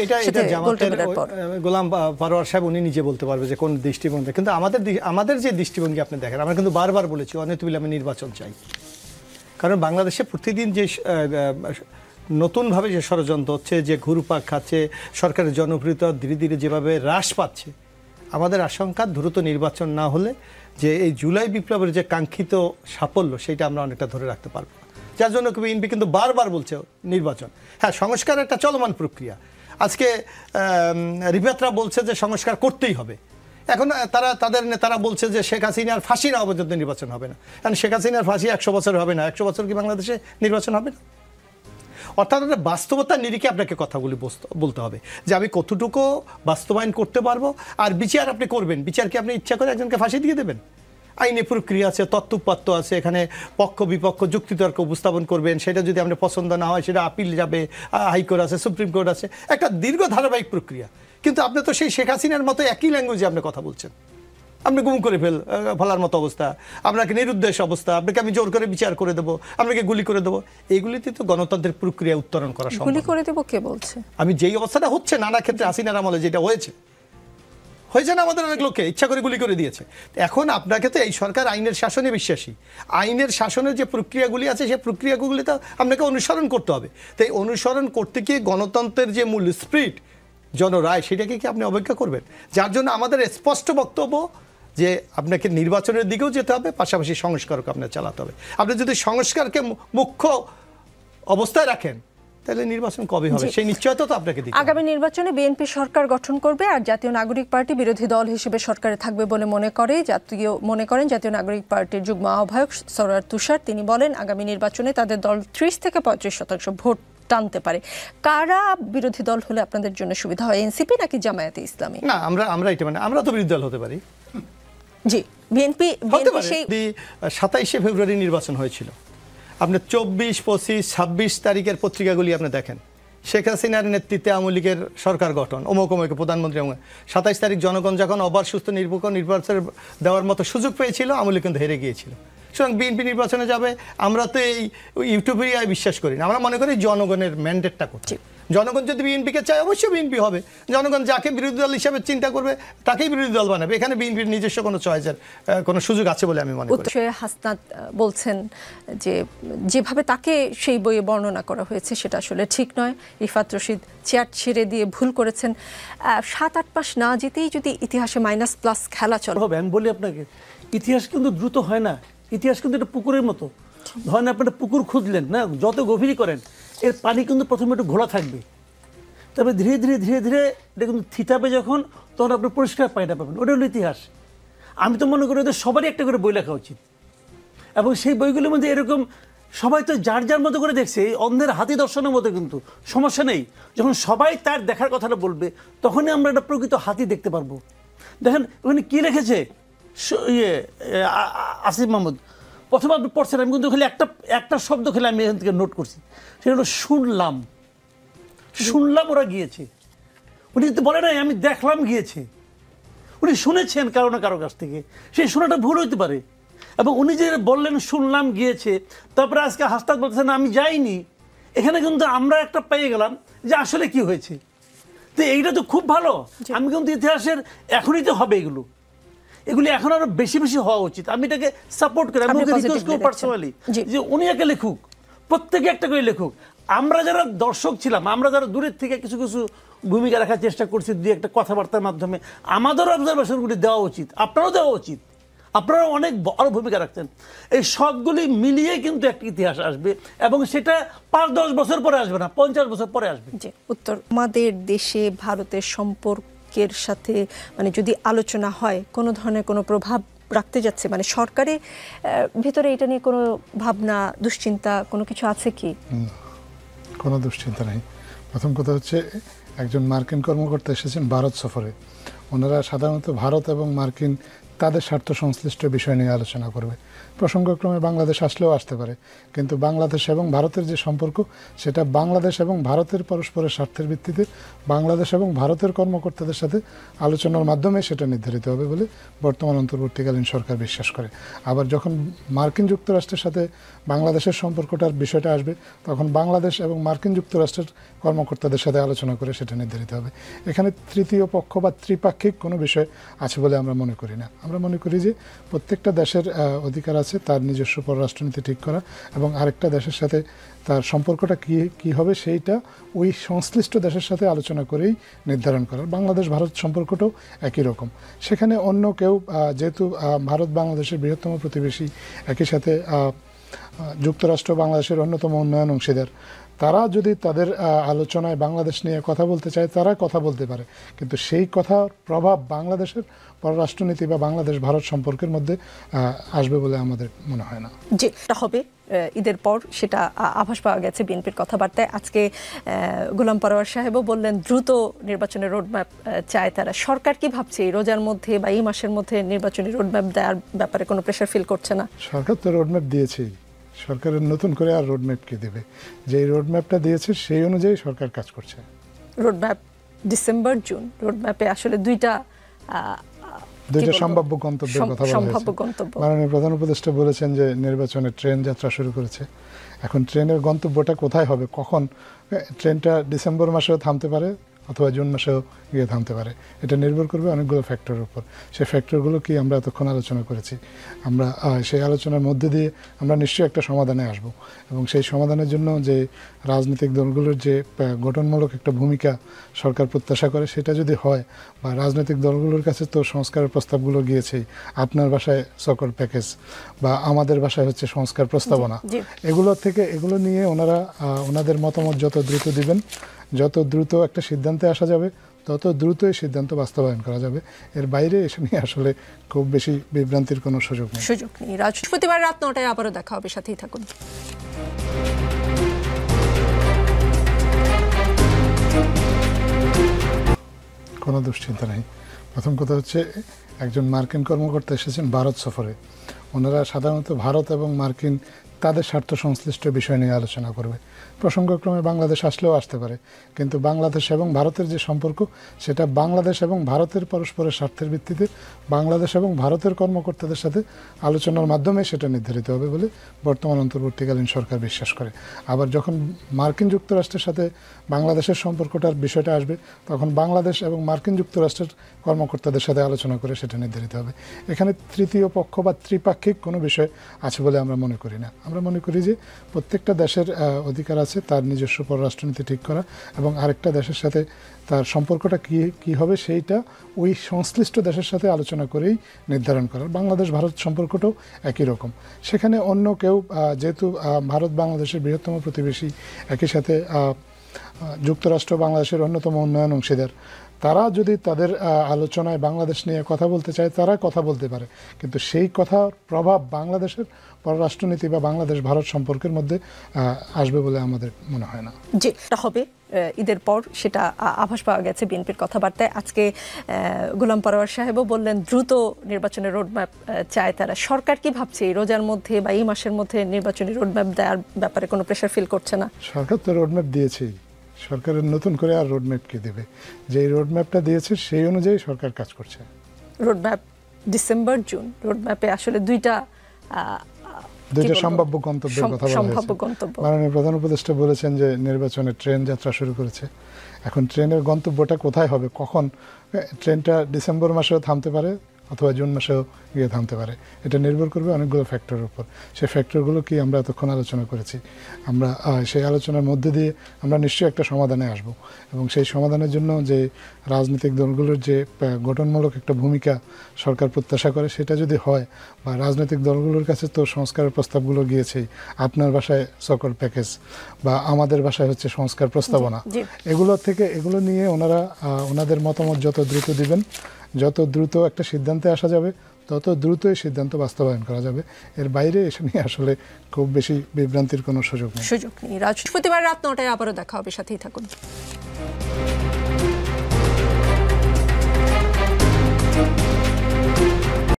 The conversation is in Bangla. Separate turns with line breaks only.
এটা জামাতের গোলাম পরোয়ার সাহেব উনি নিজে বলতে পারবে যে কোন দৃষ্টিভঙ্গি, কিন্তু আমাদের যে দৃষ্টিভঙ্গি আপনি দেখেন, আমরা কিন্তু বারবার বলেছি অনতিবিলম্বে নির্বাচন চাই। কারণ বাংলাদেশে প্রতিদিন যে নতুনভাবে যে ষড়যন্ত্র হচ্ছে, যে ঘুরপাক খাচ্ছে, সরকারের জনপ্রিয়তা ধীরে ধীরে যেভাবে হ্রাস পাচ্ছে, আমাদের আশঙ্কা দ্রুত নির্বাচন না হলে যে এই জুলাই বিপ্লবের যে কাঙ্ক্ষিত সাফল্য সেটা আমরা অনেকটা ধরে রাখতে পারবো না। যার জন্য বিএনপি কিন্তু বারবার বলছে নির্বাচন। হ্যাঁ, সংস্কার একটা চলমান প্রক্রিয়া। আজকে রিফাতরা বলছে যে সংস্কার করতেই হবে। এখন তাদের নেতারা বলছে যে শেখ হাসিনার ফাঁসি না পর্যন্ত নির্বাচন হবে না। কারণ শেখ হাসিনার ফাঁসি 100 বছর হবে না, 100 বছর কি বাংলাদেশে নির্বাচন হবে না? অর্থাৎ বাস্তবতার নিরিখে আপনাকে কথাগুলি বলতে হবে যে আমি কতটুকু বাস্তবায়ন করতে পারবো। আর বিচার আপনি করবেন, বিচার কি আপনি ইচ্ছা করে একজনকে ফাঁসি দিয়ে দেবেন? আইনি প্রক্রিয়া আছে, তত্ত্বপাত্য আছে, এখানে পক্ষ বিপক্ষ যুক্তিতর্ক উপস্থাপন করবেন। সেটা যদি আপনার পছন্দ না হয় সেটা আপিল যাবে, হাইকোর্ট আছে, সুপ্রিম কোর্ট আছে, একটা দীর্ঘ ধারাবাহিক প্রক্রিয়া। কিন্তু আপনি তো সেই শেখ হাসিনার মতো একই ল্যাঙ্গুয়েজে আপনি কথা বলছেন। আপনি গুম করে ফেলার মতো অবস্থা, আপনাকে নিরুদ্দেশ অবস্থা, আপনাকে আমি জোর করে বিচার করে দেবো, আপনাকে গুলি করে দেবো। এইগুলিতে তো গণতন্ত্রের প্রক্রিয়া উত্তরণ করা সম্ভব।
গুলি করে দেবো কে বলছে? আমি
যেই অবস্থাটা হচ্ছে নানা ক্ষেত্রে হাসিনার আমলে যেটা হয়েছে না, আমাদের অনেক লোককে ইচ্ছা করে গুলি করে দিয়েছে। এখন আপনাকে তো এই সরকার আইনের শাসনে বিশ্বাসী, আইনের শাসনের যে প্রক্রিয়াগুলি আছে সেই প্রক্রিয়াগুলি তো আপনাকে অনুসরণ করতে হবে। তাই অনুসরণ করতে গিয়ে গণতন্ত্রের যে মূল স্পিরিট জনরায়, সেটাকে কি আপনি অবজ্ঞা করবেন? যার জন্য আমাদের স্পষ্ট বক্তব্য যে আপনাকে নির্বাচনের দিকেও যেতে হবে, পাশাপাশি সংস্কারকে আপনার চালাতে হবে। আপনি যদি সংস্কারকে মুখ্য অবস্থায় রাখেন তাহলে নির্বাচন কবে হবে সেই নিশ্চয়তা তো আপনাকে দিতে হবে।
আগামী নির্বাচনে বিএনপি সরকার গঠন করবে আর জাতীয় নাগরিক পার্টি বিরোধী দল হিসেবে সরকারে থাকবে বলে মনে করেন জাতীয় নাগরিক পার্টির যুগ্ম আহ্বায়ক সরোয়ার তুষার। তিনি বলেন আগামী নির্বাচনে তাদের দল 30 থেকে 35% ভোট টানতে পারে। কারা বিরোধী দল হলে আপনাদের জন্য সুবিধা হয়, এনসিপি নাকি জামায়াতে ইসলামী?
না, আমরা এটা আমরা তো বিরোধী দল হতে পারি।
জি, বিএনপি
সেই 27শে ফেব্রুয়ারি নির্বাচন হয়েছিল। আপনি 24, 25, 26 তারিখের পত্রিকাগুলি আপনি দেখেন, শেখ হাসিনার নেতৃত্বে আওয়ামী লীগের সরকার গঠন, অমুক প্রধানমন্ত্রী। 27 তারিখ জনগণ যখন অবাধ সুস্থ নির্বাচন দেওয়ার মতো সুযোগ পেয়েছিল, আওয়ামী লীগ কিন্তু হেরে গিয়েছিল। সুতরাং বিএনপি নির্বাচনে যাবে, আমরা তো এই ইউটিউবেই বিশ্বাস করি না। আমরা মনে করি জনগণের ম্যান্ডেটটা করছে। জনগণ যদি বিএনপিকে চায় অবশ্যই বিএনপি হবে। জনগণ যাকে বিরোধী দল হিসেবে চিন্তা করবে তাকেই বিরোধী দল বানাবে। এখানে বিএনপির নিজস্ব কোনো চয়েসের কোনো সুযোগ আছে বলে আমি মনে করি।
হাসনাত বলছেন যে যেভাবে তাকে সেই বইয়ে বর্ণনা করা হয়েছে সেটা আসলে ঠিক নয়। রিফাত রশিদ চেয়ার ছেড়ে দিয়ে ভুল করেছেন। 7-8 মাস না যেতেই যদি ইতিহাসে মাইনাস+ খেলা চলে
হবে। আমি বলি আপনাকে, ইতিহাস কিন্তু দ্রুত হয় না। ইতিহাস কিন্তু একটা পুকুরের মতো। ধরেন আপনি একটা পুকুর খুঁজলেন না, যত গভীরই করেন এর পানি কিন্তু প্রথমে একটু ঘোলা থাকবে, তবে ধীরে ধীরে ধীরে ধীরে এটা কিন্তু থিতাবে যখন, তখন আপনি পরিষ্কার পানিটা পাবেন। ওটা হলো ইতিহাস। আমি তো মনে করি ওদের সবারই একটা করে বই লেখা উচিত, এবং সেই বইগুলোর মধ্যে এরকম সবাই তো যার যার মতো করে দেখছে, এই অন্ধের হাতি দর্শনের মতো। কিন্তু সমস্যা নেই, যখন সবাই তার দেখার কথাটা বলবে তখনই আমরা একটা প্রকৃত হাতি দেখতে পারবো। দেখেন ওখানে কী লিখেছে আসিফ মাহমুদ, প্রথমে আপনি পড়ছেন, আমি কিন্তু খালি একটা শব্দ খেলে আমি এখান থেকে নোট করছি, সেটা হলো শুনলাম। ওরা গিয়েছে, উনি কিন্তু বলে নাই আমি দেখলাম গিয়েছে, উনি শুনেছেন কারো না কারো কাছ থেকে। সেই শোনাটা ভুল হইতে পারে, এবং উনি যে বললেন শুনলাম গিয়েছে, তারপরে আজকে হাসনাত বলতেছেন আমি যাইনি। এখানে কিন্তু আমরা একটা পেয়ে গেলাম যে আসলে কি হয়েছে। তো এইটা তো খুব ভালো। আমি কিন্তু ইতিহাসের এখনই তো হবে এগুলি এখন আরো বেশি বেশি হওয়া উচিত। আমি এটাকে সাপোর্ট করি, আমি রিকোয়েস্ট করি পার্সোনালি যে উনি একে লেখুক, প্রত্যেকে একটা করে লেখুক। আমরা যারা দর্শক ছিলাম, আমরা যারা দূরের থেকে কিছু কিছু ভূমিকা রাখার চেষ্টা করছি, দুই একটা কথাবার্তার মাধ্যমে আমাদেরও অবজারভেশনগুলি দেওয়া উচিত, আপনারাও দেওয়া উচিত। আপনারা অনেক বড় ভূমিকা রাখতেন। এই সবগুলি মিলিয়ে কিন্তু একটা ইতিহাস আসবে, এবং সেটা 5-10 বছর পরে আসবে না, 50 বছর পরে আসবে।
উত্তর আমাদের দেশে ভারতের সম্পর্কের সাথে মানে যদি আলোচনা হয়, কোনো ধরনের কোনো প্রভাব রাখতে যাচ্ছে, মানে সরকারের ভিতরে এটা নিয়ে কোনো ভাবনা, দুশ্চিন্তা কোনো কিছু আছে কি?
কোনো দুশ্চিন্তা নেই। প্রথম কথা হচ্ছে, একজন মার্কিন কর্মকর্তা এসেছেন ভারত সফরে। ওনারা সাধারণত ভারত এবং মার্কিন তাদের স্বার্থ সংশ্লিষ্ট বিষয় নিয়ে আলোচনা করবে। প্রসঙ্গক্রমে বাংলাদেশ আসলেও আসতে পারে, কিন্তু বাংলাদেশ এবং ভারতের যে সম্পর্ক সেটা বাংলাদেশ এবং ভারতের পরস্পরের স্বার্থের ভিত্তিতে বাংলাদেশ এবং ভারতের কর্মকর্তাদের সাথে আলোচনার মাধ্যমে সেটা নির্ধারিত হবে বলে বর্তমান অন্তর্বর্তীকালীন সরকার বিশ্বাস করে। আবার যখন মার্কিন যুক্তরাষ্ট্রের সাথে বাংলাদেশের সম্পর্কটার বিষয়টা আসবে, তখন বাংলাদেশ এবং মার্কিন যুক্তরাষ্ট্রের কর্মকর্তাদের সাথে আলোচনা করে সেটা নির্ধারিত হবে। এখানে তৃতীয় পক্ষ বা ত্রিপাক্ষিক কোনো বিষয় আছে বলে আমরা মনে করি না। আমরা মনে করি যে প্রত্যেকটা দেশের অধিকার আছে তার নিজস্ব পররাষ্ট্রনীতি ঠিক করা, এবং আরেকটা দেশের সাথে তার সম্পর্কটা কী হবে সেইটা ওই সংশ্লিষ্ট দেশের সাথে আলোচনা করেই নির্ধারণ করার। বাংলাদেশ ভারত সম্পর্কটাও একই রকম। সেখানে অন্য কেউ, যেহেতু ভারত বাংলাদেশের বৃহত্তম প্রতিবেশী, একই সাথে যুক্তরাষ্ট্র বাংলাদেশের অন্যতম উন্নয়ন অংশীদার, তারা যদি তাদের আলোচনায় বাংলাদেশ নিয়ে কথা বলতে চায় তারা কথা বলতে পারে, কিন্তু সেই কথার প্রভাব বাংলাদেশের পররাষ্ট্রনীতি বা বাংলাদেশ ভারত সম্পর্কের মধ্যে আসবে বলে আমাদের মনে হয় না।
জি, এটা হবে ঈদের পর, সেটা আভাস পাওয়া গেছে বিএনপির কথাবার্তায়। আজকে গোলাম পরোয়ার সাহেবও বললেন দ্রুত নির্বাচনের রোডম্যাপ চায় তারা। সরকার কি ভাবছে এই রোজার মধ্যে বা এই মাসের মধ্যে নির্বাচনী রোডম্যাপ দেওয়ার ব্যাপারে কোনো প্রেশার ফিল করছে না?
সরকার তো রোডম্যাপ দিয়েছেই, সরকারের নতুন করে আর রোডম্যাপ কে দেবে? যে রোডম্যাপটা দিয়েছে সেই অনুযায়ী সরকার কাজ করছে।
রোডম্যাপ ডিসেম্বর জুন, রোডম্যাপে আসলে দুইটা
সম্ভাব্য গন্তব্যের কথা বলা হয়েছে। মাননীয় প্রধান উপদেষ্টা বলেছেন যে নির্বাচনে ট্রেন যাত্রা শুরু করেছে। এখন ট্রেনের গন্তব্যটা কোথায় হবে, কখন? ট্রেনটা ডিসেম্বর মাসেও থামতে পারে অথবা জুন মাসেও গিয়ে থামতে পারে। এটা নির্ভর করবে অনেকগুলো ফ্যাক্টরের উপর। সেই ফ্যাক্টরগুলো কি আমরা এতক্ষণ আলোচনা করেছি। আমরা সেই আলোচনার মধ্যে দিয়ে আমরা নিশ্চয়ই একটা সমাধানে আসব, এবং সেই সমাধানের জন্য যে রাজনৈতিক দলগুলোর যে গঠনমূলক একটা ভূমিকা সরকার প্রত্যাশা করে সেটা যদি হয়, বা রাজনৈতিক দলগুলোর কাছে তো সংস্কারের প্রস্তাবগুলো গিয়েছেই, আপনার ভাষায় সকল প্যাকেজ বা আমাদের ভাষায় হচ্ছে সংস্কার প্রস্তাবনা, এগুলো নিয়ে ওনারা ওনাদের মতামত যত দ্রুত দিবেন, যত দ্রুত একটা সিদ্ধান্তে আসা যাবে তত দ্রুতই সিদ্ধান্ত বাস্তবায়ন করা যাবে। এর বাইরে এসে নিয়ে আসলে খুব বেশি বিভ্রান্তির কোনো সুযোগ নেই।
বৃহস্পতিবার রাত 9টায় আবারও দেখা হবে, সাথেই থাকুন।
কোনো দুশ্চিন্তা নেই। প্রথম কথা হচ্ছে, একজন মার্কিন কর্মকর্তা এসেছেন ভারত সফরে। ওনারা সাধারণত ভারত এবং মার্কিন তাদের স্বার্থ সংশ্লিষ্ট বিষয় নিয়ে আলোচনা করবে। প্রসঙ্গক্রমে বাংলাদেশ আসলেও আসতে পারে, কিন্তু বাংলাদেশ এবং ভারতের যে সম্পর্ক সেটা বাংলাদেশ এবং ভারতের পরস্পরের স্বার্থের ভিত্তিতে বাংলাদেশ এবং ভারতের কর্মকর্তাদের সাথে আলোচনার মাধ্যমে সেটা নির্ধারিত হবে বলে বর্তমান অন্তর্বর্তীকালীন সরকার বিশ্বাস করে। আবার যখন মার্কিন যুক্তরাষ্ট্রের সাথে বাংলাদেশের সম্পর্কটার বিষয়টা আসবে, তখন বাংলাদেশ এবং মার্কিন যুক্তরাষ্ট্রের কর্মকর্তাদের সাথে আলোচনা করে সেটা নির্ধারিত হবে। এখানে তৃতীয় পক্ষ বা ত্রিপাক্ষিক কোনো বিষয় আছে বলে আমরা মনে করি না। আমরা মনে করি যে প্রত্যেকটা দেশের অধিকার আছে তার নিজস্ব পররাষ্ট্রনীতি ঠিক করা, এবং আরেকটা দেশের সাথে তার সম্পর্কটা কী হবে সেইটা ওই সংশ্লিষ্ট দেশের সাথে আলোচনা করেই নির্ধারণ করার। বাংলাদেশ ভারত সম্পর্কটাও একই রকম। সেখানে অন্য কেউ, যেহেতু ভারত বাংলাদেশের বৃহত্তম প্রতিবেশী, একই সাথে যুক্তরাষ্ট্র বাংলাদেশের অন্যতম উন্নয়ন অংশীদার, তারা যদি তাদের আলোচনায় বাংলাদেশ নিয়ে কথা বলতে চায় তারা কথা বলতে পারে, কিন্তু সেই কথার প্রভাব বাংলাদেশের পররাষ্ট্রনীতি বা বাংলাদেশ ভারত সম্পর্কের মধ্যে আসবে বলে আমাদের মনে হয় না।
জি, এটা হবে ঈদের পর, সেটা আভাস পাওয়া গেছে বিএনপির কথাবার্তায়। আজকে গোলাম পরোয়ার সাহেবও বললেন দ্রুত নির্বাচনের রোডম্যাপ চায় তারা। সরকার কি ভাবছে এই রোজার মধ্যে বা এই মাসের মধ্যে নির্বাচনী রোডম্যাপ দেওয়ার ব্যাপারে কোনো প্রেশার ফিল করছে না?
সরকার তো রোডম্যাপ দিয়েছেই, সরকারের নতুন করে আর রোডম্যাপ কে দেবে? যে রোডম্যাপটা দিয়েছে সেই অনুযায়ী সরকার কাজ করছে।
রোডম্যাপ ডিসেম্বর জুন, রোডম্যাপে আসলে দুইটা
সম্ভাব্য গন্তব্যের কথা বলা হয়েছে। মাননীয় প্রধান উপদেষ্টা বলেছেন যে নির্বাচনে ট্রেন যাত্রা শুরু করেছে। এখন ট্রেনের গন্তব্যটা কোথায় হবে, কখন? ট্রেনটা ডিসেম্বর মাসেও থামতে পারে অথবা জুন মাসেও গিয়ে থামতে পারে। এটা নির্ভর করবে অনেকগুলো ফ্যাক্টরের উপর। সেই ফ্যাক্টরগুলো কি আমরা এতক্ষণ আলোচনা করেছি। আমরা সেই আলোচনার মধ্যে দিয়ে আমরা নিশ্চয়ই একটা সমাধানে আসব, এবং সেই সমাধানের জন্য যে রাজনৈতিক দলগুলোর যে গঠনমূলক একটা ভূমিকা সরকার প্রত্যাশা করে সেটা যদি হয়, বা রাজনৈতিক দলগুলোর কাছে তো সংস্কারের প্রস্তাবগুলো গিয়েছেই, আপনার ভাষায় সকল প্যাকেজ বা আমাদের ভাষায় হচ্ছে সংস্কার প্রস্তাবনা, এগুলো নিয়ে ওনারা ওনাদের মতামত যত দ্রুত দিবেন, যত দ্রুত একটা সিদ্ধান্তে আসা যাবে তত দ্রুতই সিদ্ধান্ত বাস্তবায়ন করা যাবে। এর বাইরে এসে নিয়ে আসলে খুব বেশি বিভ্রান্তির কোনো সুযোগ নেই।
বৃহস্পতিবার রাত 9টায় আবারও দেখা হবে, সাথেই থাকুন।